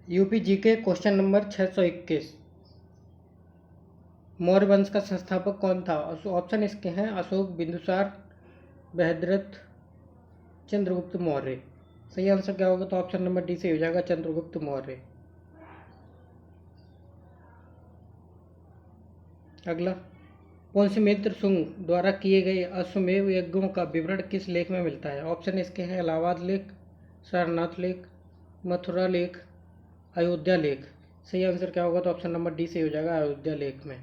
UP GK question number 621। Maurya वंश का संस्थापक कौन था? ऑप्शन इसके हैं अशोक, बिंदुसार, बृहद्रथ, चंद्रगुप्त मौर्य। सही आंसर क्या होगा? तो ऑप्शन नंबर डी से हो जाएगा, चंद्रगुप्त मौर्य। अगला, पुंसमित्र सुंग द्वारा किए गए अश्वमेध यज्ञों का विवरण किस लेख में मिलता है? ऑप्शन इसके हैं इलाहाबाद लेख, सारनाथ लेख, मथुरा लेख, अयोध्या लेख। सही आंसर क्या होगा? तो ऑप्शन नंबर डी से हो जाएगा, अयोध्या लेख में।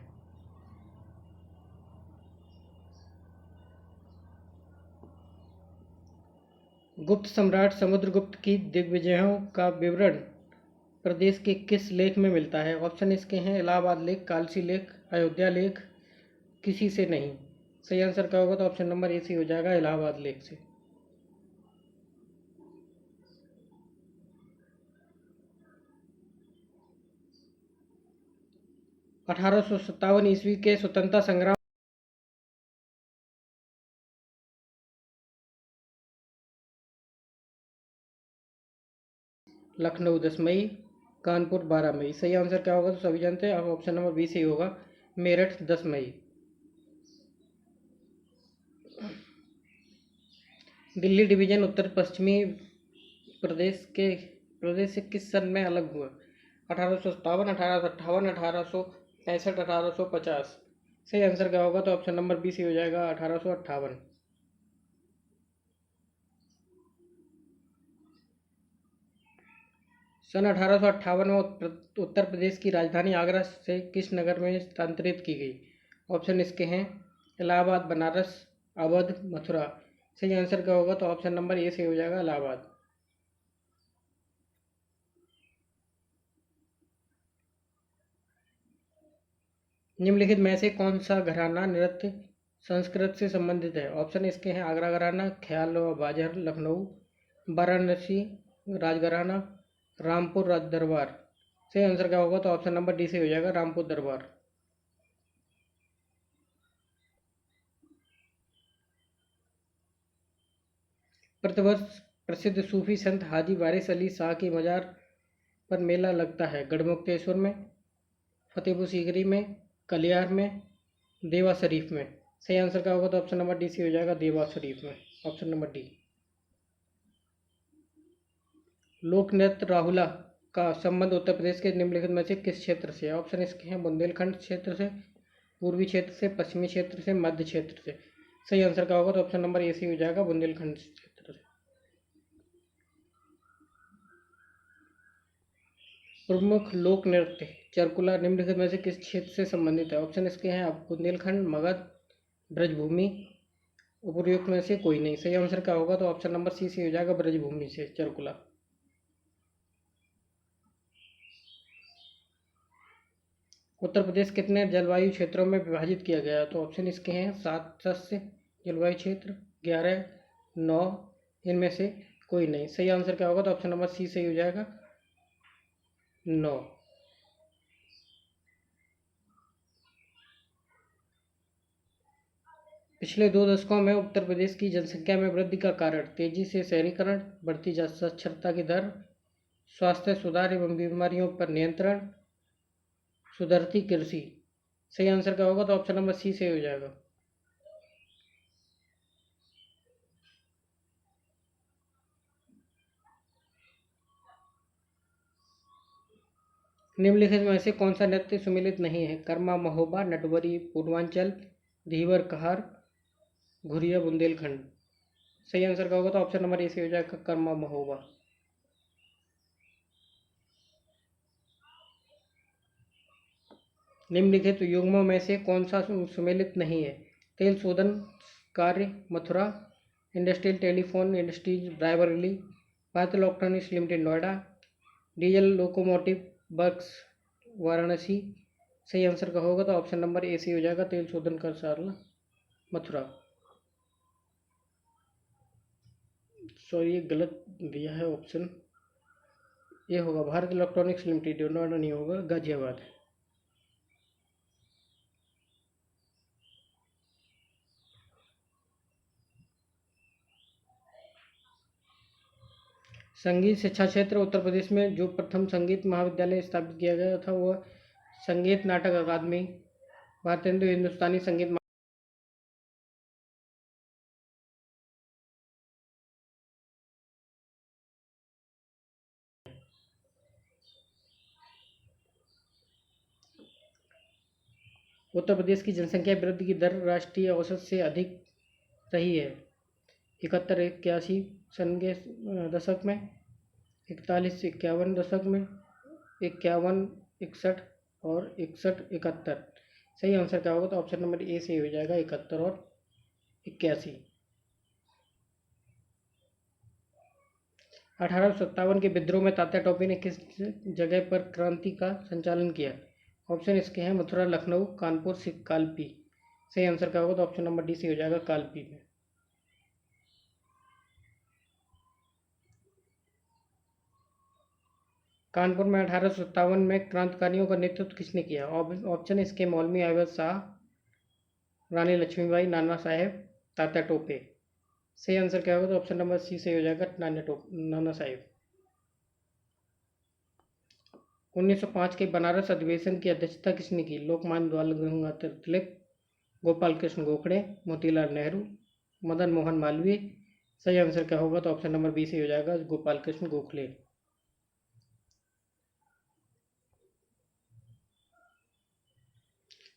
गुप्त सम्राट समुद्रगुप्त की दिग्विजयों का विवरण प्रदेश के किस लेख में मिलता है? ऑप्शन इसके हैं इलाहाबाद लेख, कालसी लेख, अयोध्या लेख, किसी से नहीं। सही आंसर क्या होगा? तो ऑप्शन नंबर ए से हो जाएगा, इलाहाबाद लेख से। ₹1857 के स्वतंत्रता संग्राम लखनऊ 10 मई, कानपुर 12 मई। सही आंसर क्या होगा? तो सभी जानते हैं, अब ऑप्शन नंबर बी से ही होगा, मेरठ 10 मई। दिल्ली डिवीजन उत्तर पश्चिमी प्रदेश से किस सन में अलग हुआ? 1857, 1858, 1865, 1850। सही आंसर क्या होगा? तो ऑप्शन नंबर बी से हो जाएगा, 1858। सन 1858 में उत्तर प्रदेश की राजधानी आगरा से किस नगर में स्थानांतरित की गई? ऑप्शन इसके हैं इलाहाबाद, बनारस, अवध, मथुरा। सही आंसर क्या होगा? तो ऑप्शन नंबर ए से हो जाएगा, इलाहाबाद। निम्नलिखित में से कौन सा घराना नृत्य संस्कृत से संबंधित है? ऑप्शन इसके हैं आगरा घराना, ख्याल व बाजार लखनऊ, वाराणसी राजघराना, रामपुर राज दरबार। सही आंसर क्या होगा? तो ऑप्शन नंबर डी से हो जाएगा, रामपुर दरबार। प्रतिवर्ष प्रसिद्ध सूफी संत हाजी वारिस अली शाह की मजार पर मेला लगता है। गढ़मुक्तेश्वर में, फतेहपुर सीकरी में, कलियार में, देवा शरीफ में। सही आंसर क्या होगा? तो ऑप्शन नंबर डी से हो जाएगा, देवा शरीफ में। Option number D. लोक नृत्य राहुला का संबंध उत्तर प्रदेश के निम्नलिखित में से किस क्षेत्र से है? ऑप्शन इसके हैं बुंदेलखंड क्षेत्र से, पूर्वी क्षेत्र से, पश्चिमी क्षेत्र से, मध्य क्षेत्र से। सही आंसर क्या होगा? तो ऑप्शन नंबर ए सी हो जाएगा, बुंदेलखंड क्षेत्र से। प्रमुख लोक नृत्य चरकुला निम्नलिखित में से किस क्षेत्र से संबंधित है? ऑप्शन इसके हैं बुंदेलखंड, मगध, ब्रजभूमि, उपयुक्त में से कोई नहीं। सही आंसर क्या होगा? तो ऑप्शन नंबर सी से हो जाएगा, ब्रजभूमि से चरकुला। उत्तर प्रदेश कितने जलवायु क्षेत्रों में विभाजित किया गया है? तो ऑप्शन इसके हैं 7 सदस्य जलवायु क्षेत्र, 11, 9, इनमें से कोई नहीं। सही आंसर क्या होगा? तो ऑप्शन नंबर सी सही हो जाएगा, 9। पिछले 2 दशकों में उत्तर प्रदेश की जनसंख्या में वृद्धि का कारण तेजी से शहरीकरण, बढ़ती साक्षरता की दर, स्वास्थ्य सुधार एवं बीमारियों पर नियंत्रण, सुधरती कृषि। सही आंसर क्या होगा? तो ऑप्शन नंबर सी से हो जाएगा। निम्नलिखित में से कौन सा नृत्य सुमेलित नहीं है? कर्मा महोबा, नटवरी पूर्वांचल, धीवर कहार, घुरिया बुंदेलखंड। सही आंसर क्या होगा? तो ऑप्शन नंबर ए से हो जाएगा, कर्मा महोबा। निम्नलिखित युग्मों में से कौन सा सुमेलित नहीं है? तेल शोधन कार्य Mathura, industrial telephone industries Raebareli, Bharat electronics limited Noida, diesel locomotive works Varanasi. सही आंसर का होगा? तो ऑप्शन नंबर ए सी हो जाएगा, तेल शोधन कार्यालय मथुरा। सॉरी, ये गलत दिया है ऑप्शन, ये होगा भारत इलेक्ट्रॉनिक्स लिमिटेड, नोएडा नहीं होगा, गाजियाबाद। संगीत शिक्षा क्षेत्र उत्तर प्रदेश में जो प्रथम संगीत महाविद्यालय स्थापित किया गया था वह संगीत नाटक अकादमी भारतेंदु हिंदुस्तानी संगीत। उत्तर प्रदेश की जनसंख्या वृद्धि की दर राष्ट्रीय औसत से अधिक रही है। 71-81 सन के दशक में, 41-51 दशक में, 51-61 और 61-71। सही आंसर क्या होगा? तो ऑप्शन नंबर ए से हो जाएगा 71 और 81। 1857 के विद्रोह में तात्या टोपे ने किस जगह पर क्रांति का संचालन किया? ऑप्शन इसके हैं मथुरा, लखनऊ, कानपुर, कालपी। सही आंसर क्या होगा? तो ऑप्शन नंबर डी से हो जाएगा कालपी में। कानपुर में 1857 में क्रांतिकारियों का नेतृत्व किसने किया? ऑप्शन इसके मौलवी अहमद शाह, रानी लक्ष्मीबाई, नाना साहेब, तात्या टोपे। सही आंसर क्या होगा? तो ऑप्शन नंबर सी से हो जाएगा नाना साहेब। 1905 के बनारस अधिवेशन की अध्यक्षता किसने की? लोकमान्य बाल गंगाधर तिलक, गोपाल कृष्ण गोखले, मोतीलाल नेहरू, मदन मोहन मालवीय। सही आंसर क्या होगा? तो ऑप्शन नंबर बी से हो जाएगा गोपाल कृष्ण गोखले।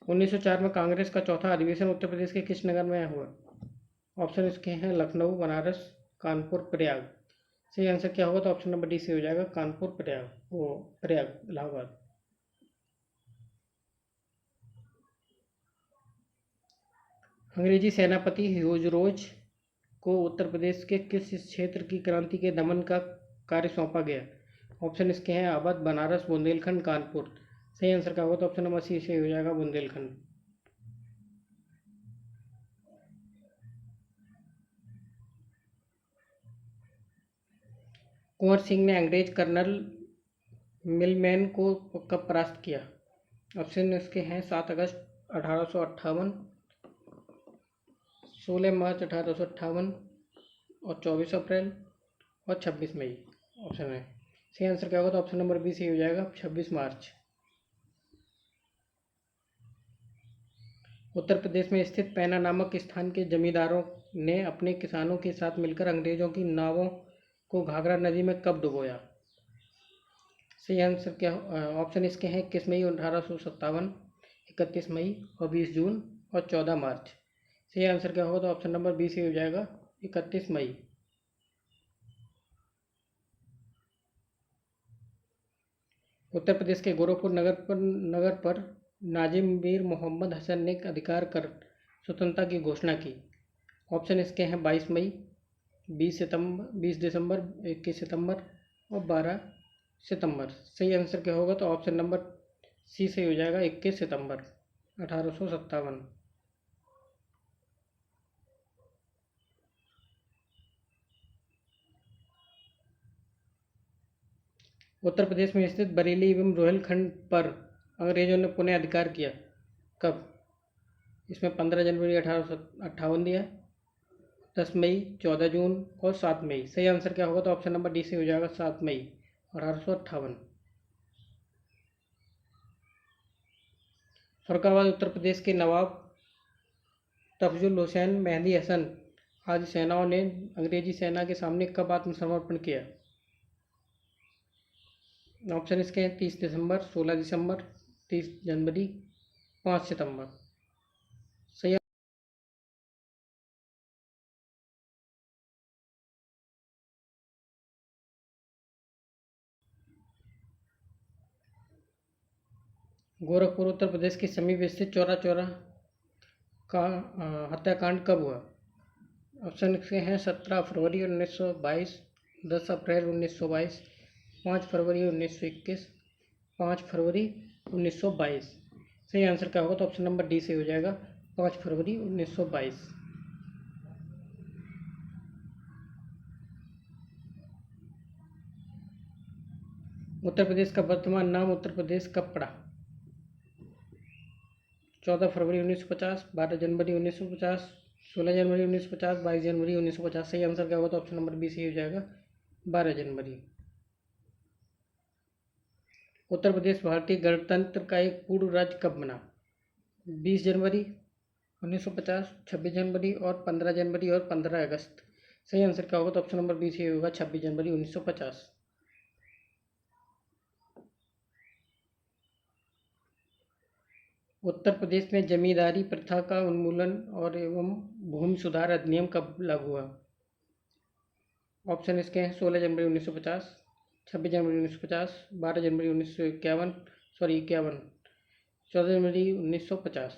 1904 में कांग्रेस का चौथा अधिवेशन उत्तर प्रदेश के किस नगर में हुआ? ऑप्शन इसके हैं लखनऊ, बनारस, कानपुर, प्रयाग। सही आंसर क्या होगा? तो ऑप्शन नंबर डी से हो जाएगा कानपुर, प्रयाग, इलाहाबाद। अंग्रेजी सेनापति ह्यूज को उत्तर प्रदेश के किस क्षेत्र की क्रांति के दमन का कार्य सौंपा गया? ऑप्शन इसके हैं अवध, बनारस, बुंदेलखंड, कानपुर। सही आंसर क्या होगा? तो ऑप्शन नंबर सी से हो जाएगा बुंदेलखंड। कुंवर सिंह ने अंग्रेज कर्नल मिलमैन को कब परास्त किया? ऑप्शन इसके हैं 7 अगस्त 1858, 16 मार्च 1858 और 24 अप्रैल और 26 मई। ऑप्शन है। सही आंसर क्या होगा? तो ऑप्शन नंबर बी से हो जाएगा 26 मार्च। उत्तर प्रदेश में स्थित पैना नामक स्थान के जमींदारों ने अपने किसानों के साथ मिलकर अंग्रेजों की नावों को घाघरा नदी में कब डुबोया? सही आंसर क्या? ऑप्शन इसके हैं 21 मई 1857, 31 मई और 20 जून और 14 मार्च। सही आंसर क्या होगा? तो ऑप्शन नंबर बी से हो जाएगा 31 मई। उत्तर प्रदेश के गोरखपुर नगर पर नाजिम मीर मोहम्मद हसन ने अधिकार कर स्वतंत्रता की घोषणा की। ऑप्शन इसके हैं 22 मई, 20 दिसंबर, 21 सितंबर और 12 सितंबर। सही आंसर क्या होगा? तो ऑप्शन नंबर सी से हो जाएगा 21 सितंबर 1857। उत्तर प्रदेश में स्थित बरेली एवं रोहिलखंड पर अंग्रेजों ने पुनः अधिकार किया कब? इसमें 15 जनवरी 1858 दिया, 10 मई, 14 जून और 7 मई। सही आंसर क्या होगा? तो ऑप्शन नंबर डी से हो जाएगा 7 मई 1858। फरुखाबाद उत्तर प्रदेश के नवाब तफजुल हुसैन, मेहदी हसन आदि सेनाओं ने अंग्रेजी सेना के सामने कब आत्मसमर्पण किया? ऑप्शन इसके हैं 30 दिसंबर, 16 दिसंबर, 30 जनवरी, 5 सितंबर। सही। गोरखपुर उत्तर प्रदेश के समीप स्थित चौरा चौरा का हत्याकांड कब हुआ? ऑप्शन इसके हैं 17 फरवरी 1922, 10 अप्रैल 1922, 5 फरवरी 1921, 5 फरवरी 1922। सही आंसर क्या होगा? तो ऑप्शन नंबर डी से हो जाएगा 5 फरवरी 1922। उत्तर प्रदेश का वर्तमान नाम उत्तर प्रदेश कब पड़ा? 14 फरवरी 1950, 12 जनवरी 1950, 16 जनवरी 1950, 22 जनवरी 1950। सही आंसर क्या होगा? तो ऑप्शन नंबर बी से हो जाएगा 12 जनवरी। उत्तर प्रदेश भारतीय गणतंत्र का एक पूर्ण राज्य कब बना? 20 जनवरी 1950, 26 जनवरी और 15 जनवरी और 15 अगस्त। सही आंसर क्या होगा? तो ऑप्शन नंबर बी से होगा 26 जनवरी 1950। उत्तर प्रदेश में जमींदारी प्रथा का उन्मूलन और एवं भूमि सुधार अधिनियम कब लागू हुआ? ऑप्शन इसके हैं 16 जनवरी 1950, 26 जनवरी 1950, 12 जनवरी 1951, सॉरी 51, 14 जनवरी 1950।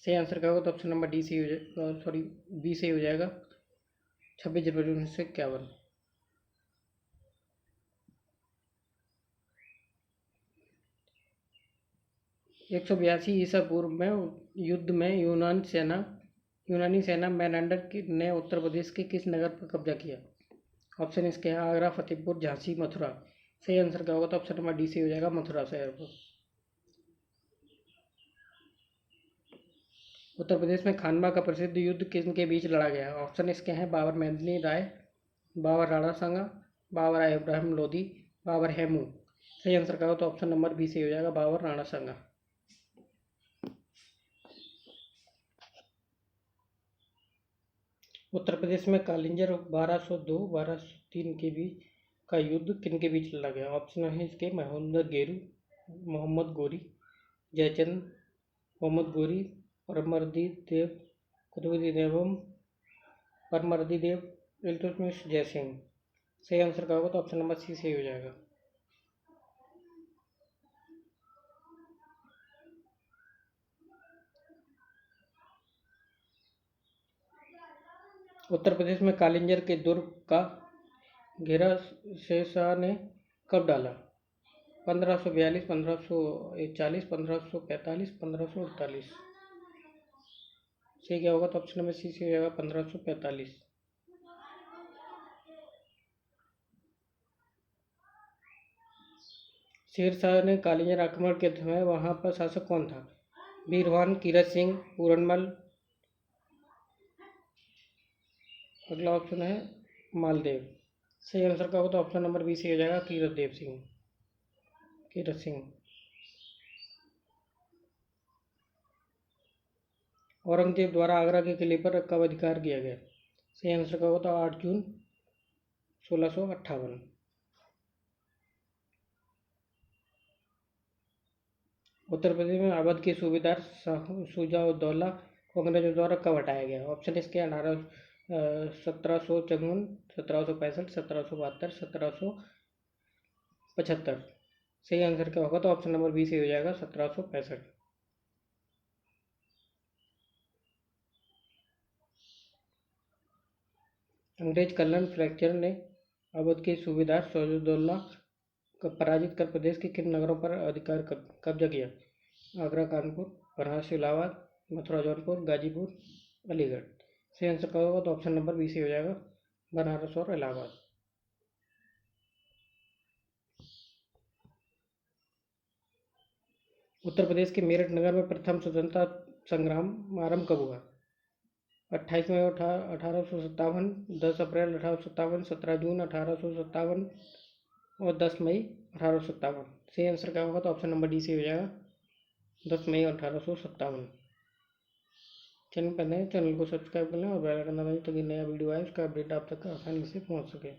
सही आंसर क्या होगा? तो ऑप्शन नंबर डी से सॉरी बी से हो जाएगा 26 जनवरी 1951। 182 ईसा पूर्व में युद्ध में यूनानी सेना मेनांडर ने उत्तर प्रदेश के किस नगर पर कब्जा किया? ऑप्शन इसके हैं आगरा, फतेहपुर, झांसी, मथुरा। सही आंसर क्या होगा? तो ऑप्शन नंबर डी से हो जाएगा मथुरा शहर पर। उत्तर प्रदेश में खानवा का प्रसिद्ध युद्ध किनके बीच लड़ा गया? ऑप्शन इसके हैं बाबर मेदिनी राय, बाबर राणा सांगा, बाबर इब्राहिम लोधी, बाबर हेमू। सही आंसर क्या होगा? तो ऑप्शन नंबर बी से हो जाएगा बाबर राणा सांगा। उत्तर प्रदेश में कालिंजर 1202-1203 के बीच का युद्ध किनके बीच लड़ा गया? ऑप्शन है इसके मोहम्मद गेरू, मोहम्मद गोरी, जयचंद, मोहम्मद गोरी, परमर्दी देव, कुतुबुद्दीन ऐबक, परमर्दी देव, इल्तुतमिश, जयसिंह। सही आंसर क्या होगा? तो ऑप्शन नंबर सी सही हो जाएगा। उत्तर प्रदेश में कालिंजर के दुर्ग का घेरा शेरशाह ने कब डाला? 1542, 1540, 1545, 1548। सही क्या होगा? तो ऑप्शन नंबर सी से हो जाएगा 1545। शेरशाह ने कालिंजर आक्रमण के समय वहां पर शासक कौन था? बीरवान, कीरत सिंह, पूरनमल। अगला ऑप्शन है मालदेव। सही आंसर का होगा तो ऑप्शन नंबर बी से हो जाएगा कीरत सिंह। औरंगजेब द्वारा आगरा के किले पर कब अधिकार किया गया? सही आंसर का होगा तो 8 जून 1658। उत्तर प्रदेश में अवध के सूबेदार शुजा-उद-दौला को अंग्रेजों द्वारा कब हटाया गया? ऑप्शन इसके 1754, 1765, 1772, 1775। सही आंसर क्या होगा? तो ऑप्शन नंबर बी से हो जाएगा 1765। अंग्रेज कर्नल फ्लेचर ने अवध के सूबेदार शुजा-उद-दौला को पराजित कर प्रदेश के किन नगरों पर अधिकार कब्जा किया? आगरा, कानपुर, बनारस, इलाहाबाद, मथुरा, जौनपुर, गाजीपुर, अलीगढ़। सही आंसर क्या होगा? तो ऑप्शन नंबर बी से हो जाएगा बनारस और इलाहाबाद। उत्तर प्रदेश के मेरठ नगर में प्रथम स्वतंत्रता संग्राम आरंभ कब हुआ? 28 मई 1857, 10 अप्रैल 1857, 17 जून 1857 और 10 मई 1857। सही आंसर क्या होगा? तो ऑप्शन नंबर डी से हो जाएगा 10 मई 1857। चैनल पर नए चैनल को सब्सक्राइब कर लें और बेल आइकन दबाएं ताकि नया वीडियो आए उसका अपडेट आप तक आसानी से पहुंच सके।